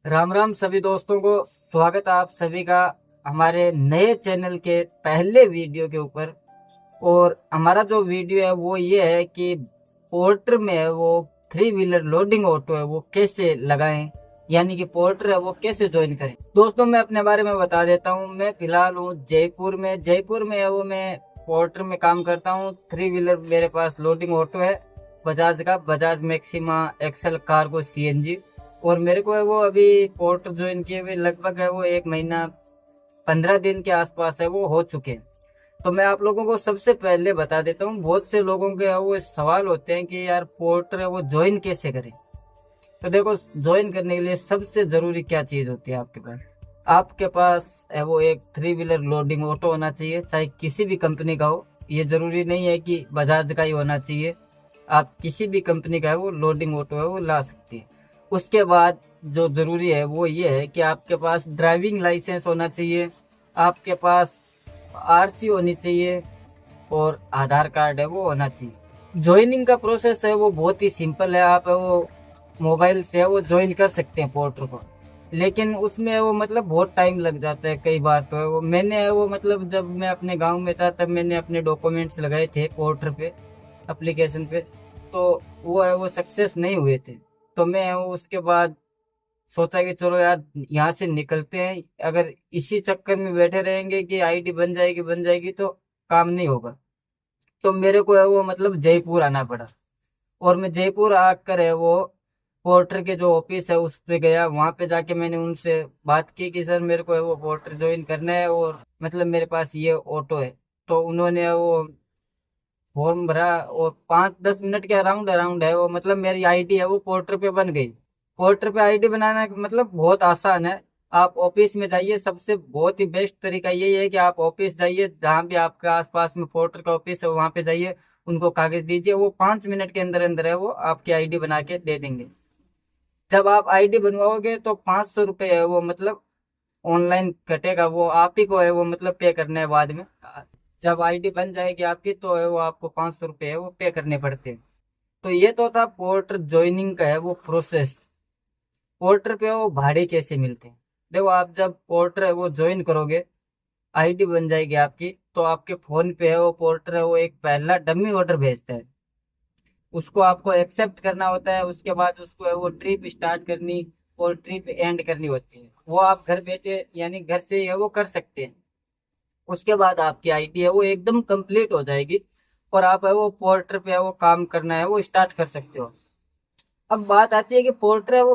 राम राम सभी दोस्तों को। स्वागत है आप सभी का हमारे नए चैनल के पहले वीडियो के ऊपर। और हमारा जो वीडियो है वो ये है कि पोर्टर में है वो थ्री व्हीलर लोडिंग ऑटो है वो कैसे लगाएं, यानी कि पोर्टर है वो कैसे ज्वाइन करें। दोस्तों मैं अपने बारे में बता देता हूँ। मैं फिलहाल हूँ जयपुर में है वो मैं पोर्टर में काम करता हूँ। थ्री व्हीलर मेरे पास लोडिंग ऑटो है बजाज का, Bajaj Maxima excel cargo CNG. और मेरे को है वो अभी पोर्टर ज्वाइन किए हुए लगभग है वो 1 महीना 15 दिन के आसपास है वो हो चुके हैं। तो मैं आप लोगों को सबसे पहले बता देता हूँ, बहुत से लोगों के वो सवाल होते हैं कि यार पोर्टर है वो ज्वाइन कैसे करें। तो देखो, ज्वाइन करने के लिए सबसे जरूरी क्या चीज होती है आपके पास है वो एक थ्री व्हीलर लोडिंग ऑटो होना चाहिए, चाहे किसी भी कंपनी का हो। ये जरूरी नहीं है कि बजाज का ही होना चाहिए, आप किसी भी कंपनी का है वो लोडिंग ऑटो है वो ला सकती है। उसके बाद जो जरूरी है वो ये है कि आपके पास ड्राइविंग लाइसेंस होना चाहिए, आपके पास आरसी होनी चाहिए और आधार कार्ड है वो होना चाहिए। ज्वाइनिंग का प्रोसेस है वो बहुत ही सिंपल है। आप वो मोबाइल से है वो ज्वाइन कर सकते हैं पोर्टर को, लेकिन उसमें वो मतलब बहुत टाइम लग जाता है कई बार। तो वो मैंने है वो मतलब जब मैं अपने गांव में था तब मैंने अपने डॉक्यूमेंट्स लगाए थे पोर्टर पे, एप्लीकेशन पे, तो वो है वो सक्सेस नहीं हुए थे। तो मैं वो उसके बाद सोचा कि चलो यार यहाँ से निकलते हैं। अगर इसी चक्कर में बैठे रहेंगे कि आईडी बन जाएगी तो काम नहीं होगा। तो मेरे को है वो मतलब जयपुर आना पड़ा। और मैं जयपुर आकर है वो पोर्टर के जो ऑफिस है उस पे गया। वहां पे जाके मैंने उनसे बात की कि सर मेरे को है वो पोर्टर ज्वाइन करना है और मतलब मेरे पास ये ऑटो है। तो उन्होंने वो फॉर्म भरा और 5-10 मिनट के अराउंड अराउंड है वो मतलब मेरी आईडी है वो पोर्टर पे बन गई। पोर्टर पे आईडी बनाना मतलब बहुत आसान है। आप ऑफिस में जाइए, सबसे बहुत ही बेस्ट तरीका यही है कि आप ऑफिस जाइए, जहाँ भी आपके आसपास में पोर्टर का ऑफिस है वहां पे जाइए, उनको कागज दीजिए, वो 5 मिनट के अंदर अंदर है वो आपकी आईडी बना के दे देंगे। जब आप आईडी बनवाओगे तो 500 रुपये है वो मतलब ऑनलाइन कटेगा, वो आप ही को है वो मतलब पे करना है बाद में। जब आईडी बन जाएगी आपकी तो है वो आपको 500 रुपये है वो पे करने पड़ते हैं। तो ये तो था पोर्टर ज्वाइनिंग का है वो प्रोसेस। पोर्टर पे वो भाड़े कैसे मिलते हैं। देखो, आप जब पोर्टर है वो ज्वाइन करोगे, आईडी बन जाएगी आपकी, तो आपके फोन पे है वो पोर्टर है वो एक पहला डमी ऑर्डर भेजता है। उसको आपको एक्सेप्ट करना होता है, उसके बाद उसको है वो ट्रिप स्टार्ट करनी और ट्रिप एंड करनी होती है। वो आप घर बैठे यानी घर से ही है वो कर सकते हैं। उसके बाद आपकी आईडी है वो एकदम कंप्लीट हो जाएगी और आप है वो पोर्टर पे है वो काम करना है वो स्टार्ट कर सकते हो। अब बात आती है कि पोर्टर है वो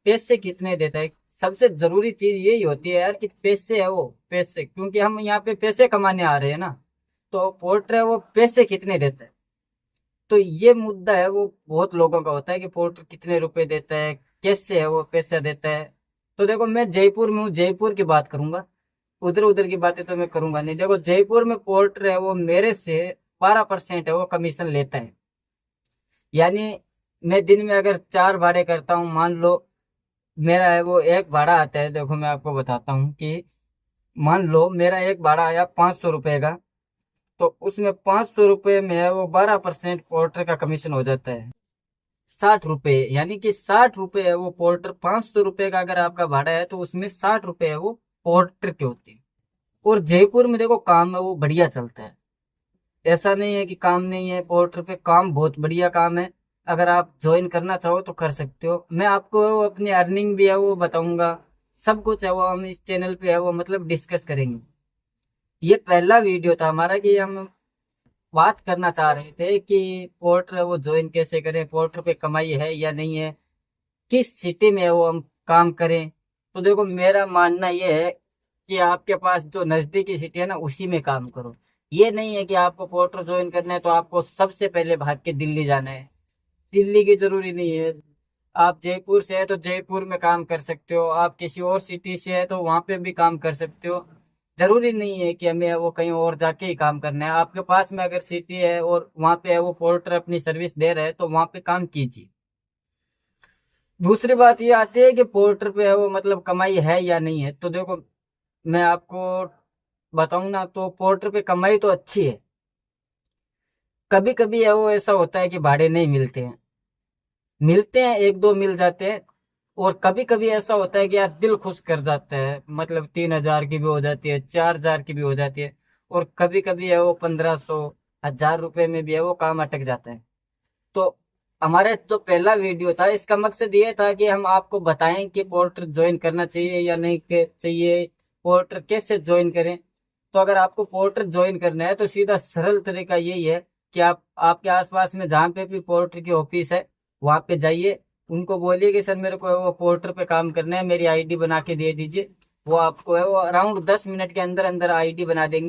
पैसे कितने देता है। सबसे जरूरी चीज यही होती है यार कि पैसे है वो पैसे, क्योंकि हम यहाँ पे पैसे कमाने आ रहे हैं ना। तो पोर्टर है वो पैसे कितने देता है, तो ये मुद्दा है वो बहुत लोगों का होता है कि पोर्टर कितने रुपए देता है, कैसे है वो पैसा देता है। तो देखो, मैं जयपुर में हूँ, जयपुर की बात करूंगा, उधर उधर की बातें तो मैं करूंगा नहीं। देखो, जयपुर में पोर्टर है वो मेरे से 12% है वो कमीशन लेता है। यानी मैं दिन में अगर 4 भाड़े करता हूँ, मान लो मेरा है वो एक भाड़ा आता है। देखो मैं आपको बताता हूँ कि मान लो मेरा एक भाड़ा आया 500 रुपये का, तो उसमें 500 रुपये में है वो 12% पोर्टर का कमीशन हो जाता है 60 रुपये। यानी कि 60 रुपये है वो पोर्टर, 500 रुपये का अगर आपका भाड़ा है तो उसमें 60 रुपये है वो पोर्टर के होते हैं। और जयपुर में देखो काम है वो बढ़िया चलता है, ऐसा नहीं है कि काम नहीं है। पोर्टर पे काम बहुत बढ़िया काम है। अगर आप ज्वाइन करना चाहो तो कर सकते हो। मैं आपको वो अपनी अर्निंग भी है वो बताऊंगा, सब कुछ है वो हम इस चैनल पे है वो मतलब डिस्कस करेंगे। ये पहला वीडियो था हमारा कि हम बात करना चाह रहे थे कि पोर्टर है वो ज्वाइन कैसे करें, पोर्टर पे कमाई है या नहीं है, किस सिटी में है वो हम काम करें। तो देखो, मेरा मानना ये है कि आपके पास जो नजदीकी सिटी है ना उसी में काम करो। ये नहीं है कि आपको पोर्टर ज्वाइन करना है तो आपको सबसे पहले भाग के दिल्ली जाना है। दिल्ली की जरूरी नहीं है। आप जयपुर से है तो जयपुर में काम कर सकते हो, आप किसी और सिटी से है तो वहां पे भी काम कर सकते हो। जरूरी नहीं है कि हमें वो कहीं और जाके ही काम करना है। आपके पास में अगर सिटी है और वहां पे है वो पोर्टर अपनी सर्विस दे रहा है तो वहां पे काम कीजिए। दूसरी बात ये आती है कि पोर्टर पे है वो मतलब कमाई है या नहीं है। तो देखो, मैं आपको बताऊं ना तो पोर्टर पे कमाई तो अच्छी है। कभी कभी है वो ऐसा होता है कि भाड़े नहीं मिलते हैं, मिलते हैं एक दो मिल जाते हैं। और कभी कभी ऐसा होता है कि यार दिल खुश कर जाता है, मतलब 3,000 की भी हो जाती है, 4,000 की भी हो जाती है, और कभी कभी है वो 1,500 1,000 रुपए में भी है वो काम अटक जाता है। तो हमारा जो पहला वीडियो था इसका मकसद ये था कि हम आपको बताएं कि पोर्टर ज्वाइन करना चाहिए या नहीं चाहिए, पोर्टर कैसे ज्वाइन करें। तो अगर आपको पोर्टर ज्वाइन करना है तो सीधा सरल तरीका यही है कि आप आपके आसपास में जहाँ पे भी पोर्टर की ऑफिस है वहां पे जाइए, उनको बोलिए कि सर मेरे को वो पोर्टर पे काम करना है, मेरी आईडी बना के दे दीजिए। वो आपको है वो अराउंड 10 मिनट के अंदर अंदर आईडी बना देंगे।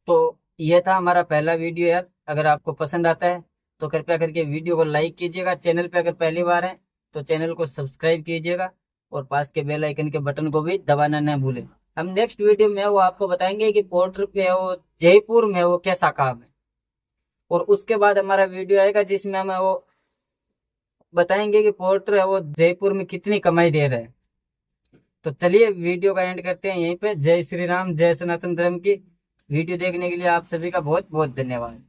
तो ये था हमारा पहला वीडियो यार, अगर आपको पसंद आता है तो कृपया करके वीडियो को लाइक कीजिएगा, चैनल पे अगर पहली बार है तो चैनल को सब्सक्राइब कीजिएगा, और पास के बेल आइकन के बटन को भी दबाना न भूलें। हम नेक्स्ट वीडियो में वो आपको बताएंगे कि पोर्टर पे है वो जयपुर में वो कैसा काम है, और उसके बाद हमारा वीडियो आएगा जिसमें हम वो बताएंगे कि पोर्टर है वो जयपुर में कितनी कमाई दे रहे हैं। तो चलिए वीडियो का एंड करते हैं यहीं पे। जय श्री राम, जय सनातन धर्म की। वीडियो देखने के लिए आप सभी का बहुत बहुत धन्यवाद।